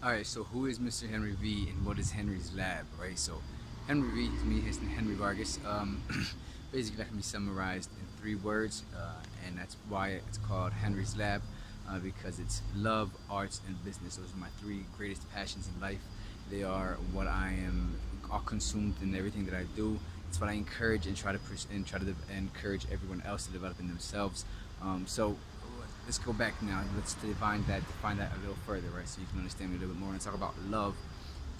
Alright, so who is Mr. Henry V and what is Henry's lab, right? So Henry V to me is Henry Vargas. Basically that can be summarized in three words, and that's why it's called Henry's Lab, because it's love, arts, and business. Those are my three greatest passions in life. They are what I am all consumed in everything that I do. It's what I encourage and try to encourage everyone else to develop in themselves. So let's go back now. Let's define that a little further, right? So you can understand me a little bit more. And talk about love.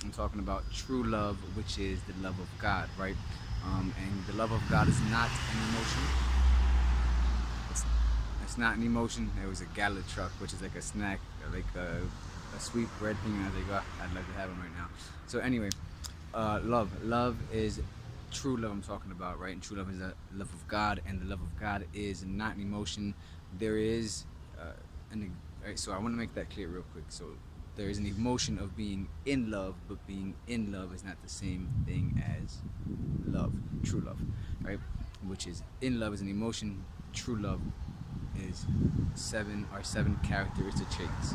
I'm talking about true love, which is the love of God, right? And the love of God is not an emotion. It's, it's not an emotion. There was a gala truck, which is like a snack, like a sweet bread thing. And I think, oh, I'd like to have them right now. So anyway, love. Love is true love I'm talking about, right? And true love is the love of God, and the love of God is not an emotion. There is an right, so I want to make that clear real quick. So there is an emotion of being in love, but being in love is not the same thing as love, true love, right? Which is in love is an emotion, true love is seven characteristic traits,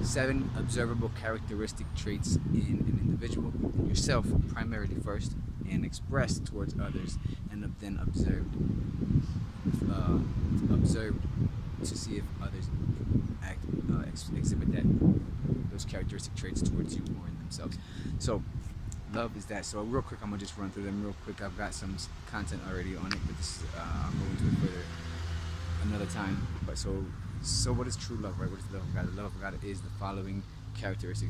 seven observable characteristic traits in an individual, in yourself primarily first, and expressed towards others, and then observed to see if others exhibit those characteristic traits towards you or in themselves. So love is that. So real quick, I'm gonna just run through them real quick. I've got some content already on it, but I'll go into it further another time. But so what is true love, right? What is the love of God? The love of God is the following characteristic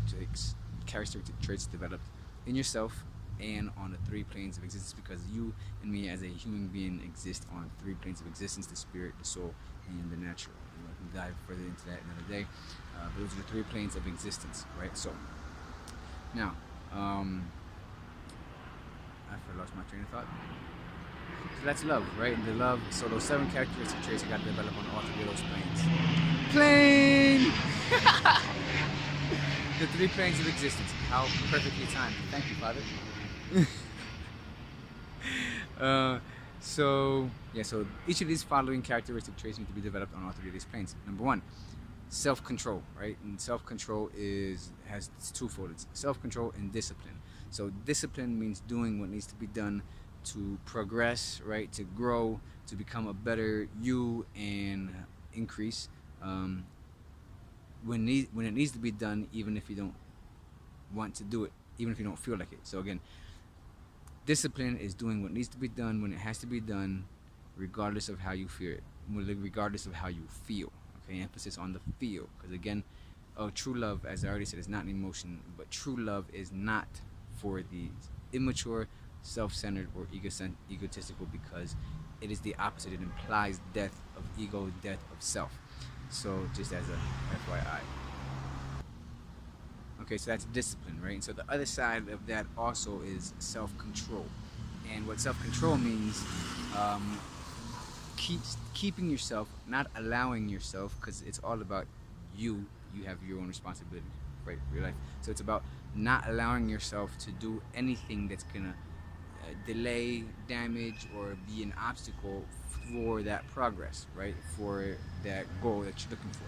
traits developed in yourself and on the three planes of existence, because you and me as a human being exist on three planes of existence: the spirit, the soul, and the natural. We can dive further into that another day. But those are the three planes of existence, right? So now, I lost my train of thought. So that's love, right? The love. So those seven characteristic traits you got to develop on all three of those planes. Plane. The three planes of existence. How perfectly timed. Thank you, Father. So each of these following characteristic traits need to be developed on all three of these planes. Number one, self-control, right? And self-control has it's twofold. It's self-control and discipline. So discipline means doing what needs to be done to progress, right? To grow, to become a better you and increase. When it needs to be done, even if you don't want to do it, even if you don't feel like it. So again, discipline is doing what needs to be done when it has to be done, regardless of how you feel it, regardless of how you feel. Okay, emphasis on the feel, because again, true love, as I already said, is not an emotion, but true love is not for the immature, self-centered, or egotistical, because it is the opposite. It implies death of ego, death of self. So just as a FYI. Okay, so that's discipline, right? And so the other side of that also is self-control. And what self-control means, keeping yourself, not allowing yourself, because it's all about you. You have your own responsibility, right, for your life. So it's about not allowing yourself to do anything that's gonna delay, damage, or be an obstacle for that progress, right? For that goal that you're looking for.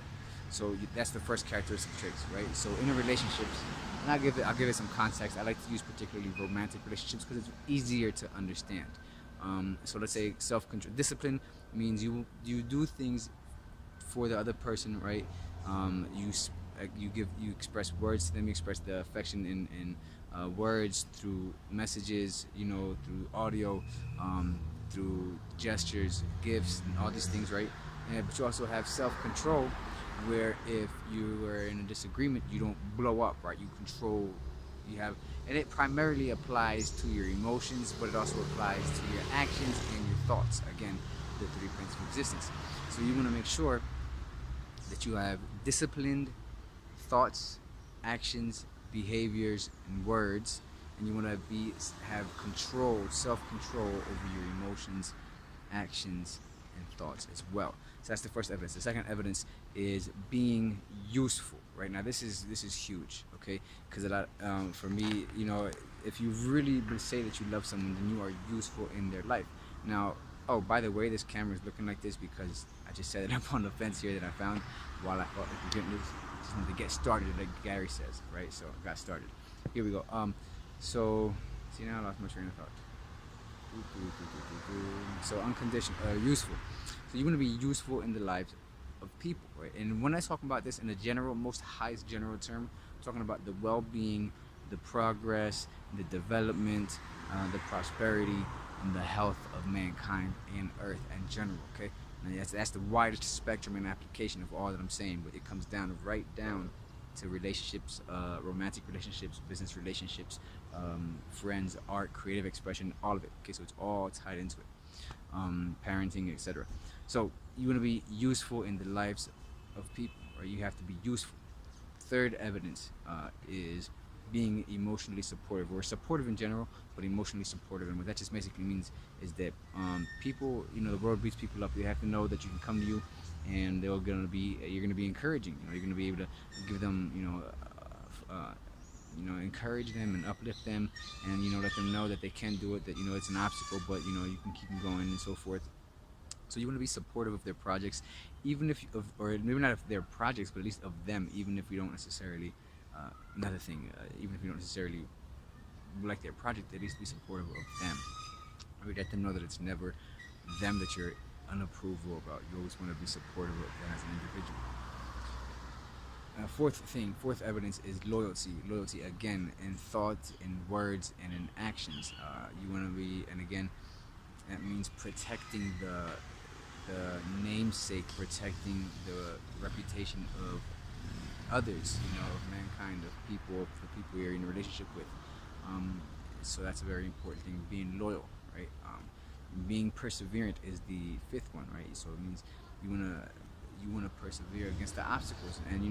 So that's the first characteristic traits, right? So in a relationships, and I'll give it some context. I like to use particularly romantic relationships because it's easier to understand. So let's say self-control, discipline means you do things for the other person, right? You express words to them. You express the affection in words, through messages, through audio, through gestures, gifts, and all these things, right? But you also have self-control, where if you are in a disagreement, you don't blow up, right? You control. You have, and it primarily applies to your emotions, but it also applies to your actions and your thoughts. Again, the three planes of existence. So you want to make sure that you have disciplined thoughts, actions, behaviors, and words, and you want to have control, self-control over your emotions, actions, and thoughts as well. So that's the first evidence. The second evidence is being useful. Right now, this is huge. Okay, because for me, if you really say that you love someone, then you are useful in their life. Now, oh, by the way, this camera is looking like this because I just set it up on the fence here that I found. while I thought like we're getting this, just wanted to get started, like Gary says, right? So I got started. Here we go. So see now I lost my train of thought. So unconditional, useful. So you want to be useful in the lives of people, right? And when I talk about this in a general, most highest general term, I'm talking about the well-being, the progress, the development, the prosperity, and the health of mankind and Earth in general. Okay, and that's the widest spectrum and application of all that I'm saying. But it comes down right down to relationships, romantic relationships, business relationships, friends, art, creative expression, all of it. Okay, so it's all tied into it. Parenting, etc. So you want to be useful in the lives of people, right? You have to be useful. Third evidence is being emotionally supportive, or supportive in general, but emotionally supportive. And what that just basically means is that people, the world beats people up. They have to know that you can come to you, and you're gonna be encouraging. You're gonna be able to give them, encourage them and uplift them, and let them know that they can do it. That it's an obstacle, but you can keep them going and so forth. So you want to be supportive of their projects, even if, or maybe not of their projects, but at least of them, even if we don't necessarily. Another thing, even if you don't necessarily like their project, at least be supportive of them. Or let them know that it's never them that you're unapproval about. You always want to be supportive of them as an individual. Fourth evidence is loyalty. Loyalty again in thoughts, in words, and in actions. You want to be, and again, that means protecting the namesake, protecting the reputation of others, of mankind, of people, the people you're in a relationship with. So that's a very important thing. Being loyal, right? Being perseverant is the fifth one, right? So it means you wanna persevere against the obstacles, and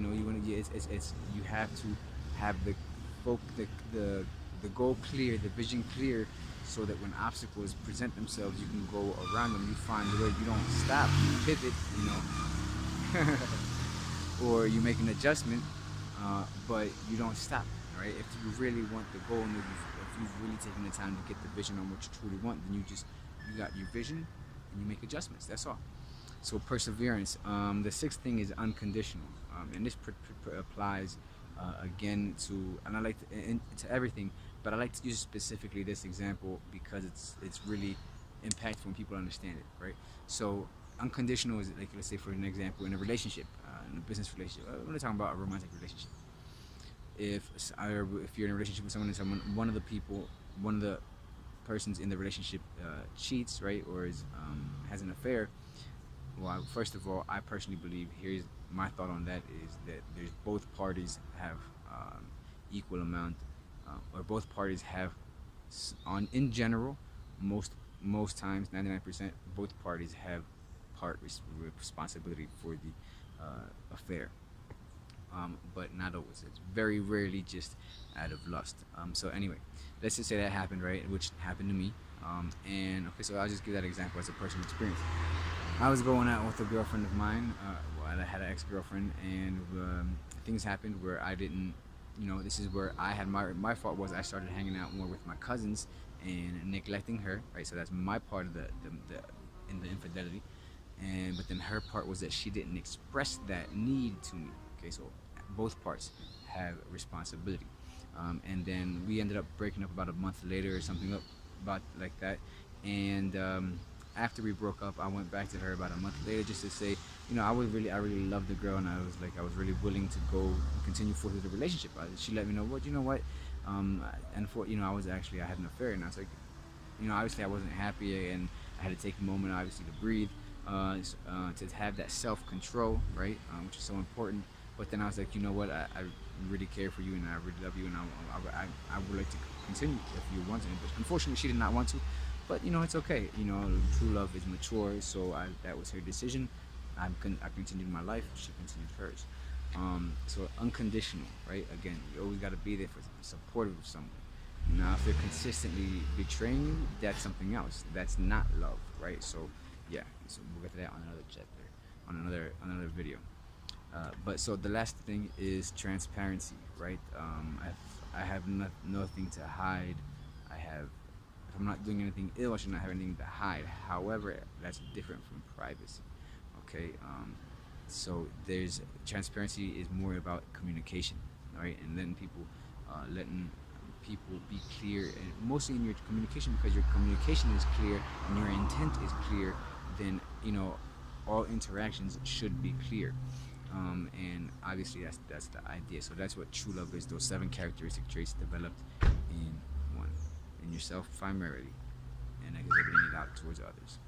it's you have to have the goal clear, the vision clear, so that when obstacles present themselves, you can go around them. You find a way. You don't stop. You pivot. Or you make an adjustment, but you don't stop. Right? If you really want the goal, and if you've really taken the time to get the vision on what you truly want, then you got your vision, and you make adjustments. That's all. So perseverance. The sixth thing is unconditional, and this applies again to, and I like to everything, but I like to use specifically this example because it's really impactful when people understand it, right? So unconditional is like, let's say for an example, in a relationship, in a business relationship. We're not talking about a romantic relationship. If you're in a relationship with someone, one of the persons in the relationship cheats, right, or has an affair. Well, first of all, I personally believe, here's my thought on that, is that there's both parties have equal amount, or both parties have, in general, most times, 99%, both parties have part responsibility for the affair. But not always. It's very rarely just out of lust. So anyway, let's just say that happened, right? Which happened to me. And okay, so I'll just give that example as a personal experience. I was going out with a girlfriend of mine. I had an ex-girlfriend, and things happened where I didn't. This is where I had my fault was I started hanging out more with my cousins and neglecting her. Right, so that's my part of the in the infidelity. But then her part was that she didn't express that need to me. Okay, so both parts have responsibility. And then we ended up breaking up about a month later or something about like that. And after we broke up, I went back to her about a month later just to say, I really loved the girl, and I was really willing to go and continue forth with the relationship. She let me know, what, and I had an affair, and I was like, obviously I wasn't happy, and I had to take a moment, obviously, to breathe, to have that self-control, right, which is so important. But then I was like, I really care for you, and I really love you, and I would like to continue if you want to. But unfortunately, she did not want to. But it's okay. True love is mature, so that was her decision. I continued my life. She continued hers. So unconditional, right? Again, you always got to be there for supportive of someone. Now, if they're consistently betraying you, that's something else. That's not love, right? So, yeah. So we'll get to that on another chapter, on another video. But so the last thing is transparency, right? I have nothing to hide. If I'm not doing anything ill, I should not have anything to hide. However, that's different from privacy. Okay. So there's transparency is more about communication, right? And letting people be clear, and mostly in your communication, because your communication is clear and your intent is clear, then all interactions should be clear. And obviously that's the idea. So that's what true love is. Those 7 characteristic traits developed in one, in yourself primarily, and exhibiting it out towards others.